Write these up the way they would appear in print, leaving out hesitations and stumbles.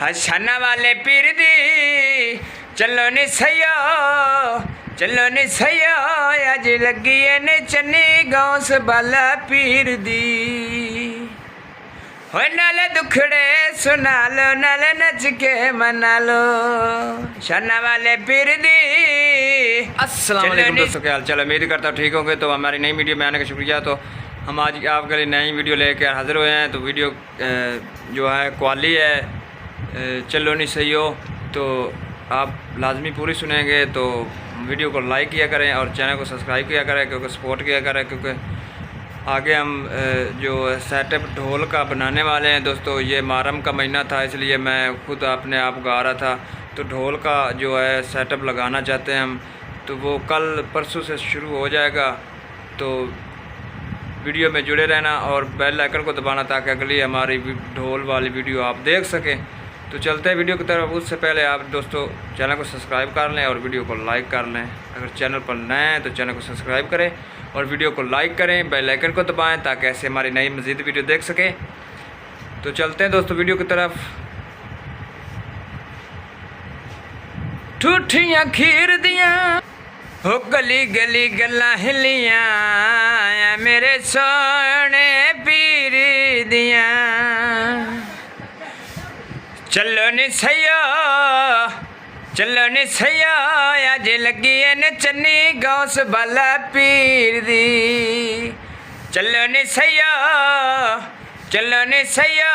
हसना वाले पीर दी चलो नी सयो, चलो नी सयो अज लगी ने चन्नी गौस बाला पीर दी। हो नाले दुखड़े सुना लो, नाले नच के मना लो, शाना वाले पीर दी। अस्सलाम वालेकुम दोस्तों, क्या हाल चाल है? उम्मीद करता हूँ ठीक होंगे। तो हमारी नई वीडियो में आने का शुक्रिया। तो हम आज आपके लिए नई वीडियो लेकर हाजिर हुए हैं। तो वीडियो जो है क्वाली है, चलो नहीं सही हो, तो आप लाजमी पूरी सुनेंगे। तो वीडियो को लाइक किया करें और चैनल को सब्सक्राइब किया करें, क्योंकि सपोर्ट किया करें, क्योंकि आगे हम जो सेटअप ढोल का बनाने वाले हैं। दोस्तों ये मुहर्रम का महीना था, इसलिए मैं खुद अपने आप गा रहा था। तो ढोल का जो है सेटअप लगाना चाहते हैं हम, तो वो कल परसों से शुरू हो जाएगा। तो वीडियो में जुड़े रहना और बेल आइकन को दबाना, ताकि अगली हमारी ढोल वाली वीडियो आप देख सकें। तो चलते हैं वीडियो की तरफ। उससे पहले आप दोस्तों चैनल को सब्सक्राइब कर लें और वीडियो को लाइक कर लें। अगर चैनल पर नए हैं तो चैनल को सब्सक्राइब करें और वीडियो को लाइक करें, बेल आइकन को दबाएं, ताकि ऐसे हमारी नई मज़ीद वीडियो देख सकें। तो चलते हैं दोस्तों वीडियो की तरफ। ठूठियां खीर दियां हो गली गली गल्लां हिलियां मेरे सोने पीर दियां। चलो नी सयो, चलो नी सयो अज लगी न चन्नी गौस बाला पीर दी। चलो नी सयो, चलो नी सयो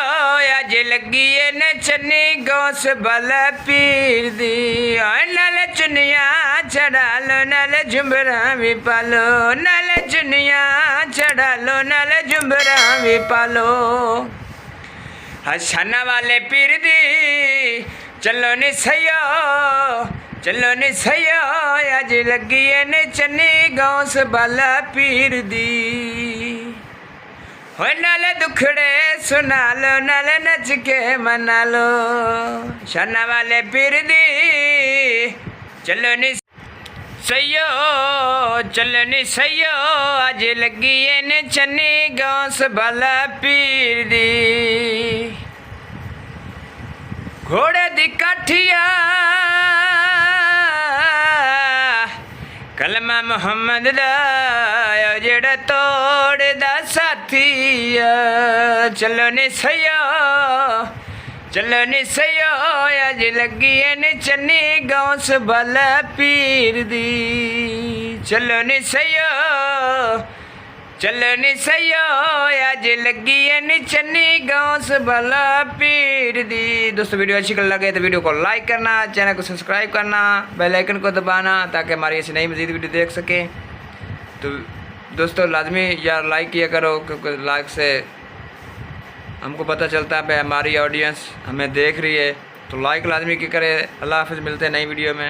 अज लगी न चन्नी गौस बाला पीर दी। नाल चुनिया चढ़ा लो, नाल झुंबरा भी पालो, नाल चुनिया चढ़ा लो, नाल झुंबरा भी पालो। हसना वाले पीर दी चलो नी सयो, चलो नी सयो अज लगी ने चन्नी गौस बाला पीर दी। हो नाले दुखड़े सुना लो, नाले नच के मना लो, शाना वाले पीर दी चलो नी सयो, चलो नी सयो अज लगी ने चन्नी गौस बाला पीर दी। घोड़े दी काठिया कलमा मुहम्मद दा जेड़ा तोड़ दा साथी। चलो नी सयो, चलो नी सयो अज लगी ने चन्नी गौस बाला पीर दी। चलो नी सयो, चलो नी सयो अज लगी ने चन्नी गौस बाला पीर दी। दोस्तों वीडियो अच्छी लगे तो वीडियो को लाइक करना, चैनल को सब्सक्राइब करना, बेल आइकन को दबाना, ताकि हमारी ऐसी नई मज़ीद वीडियो देख सकें। तो दोस्तों लाजमी यार लाइक किया करो, क्योंकि लाइक से हमको पता चलता है हमारी ऑडियंस हमें देख रही है। तो लाइक लाजमी की करे। अल्लाह हाफ़िज़, मिलते हैं नई वीडियो में।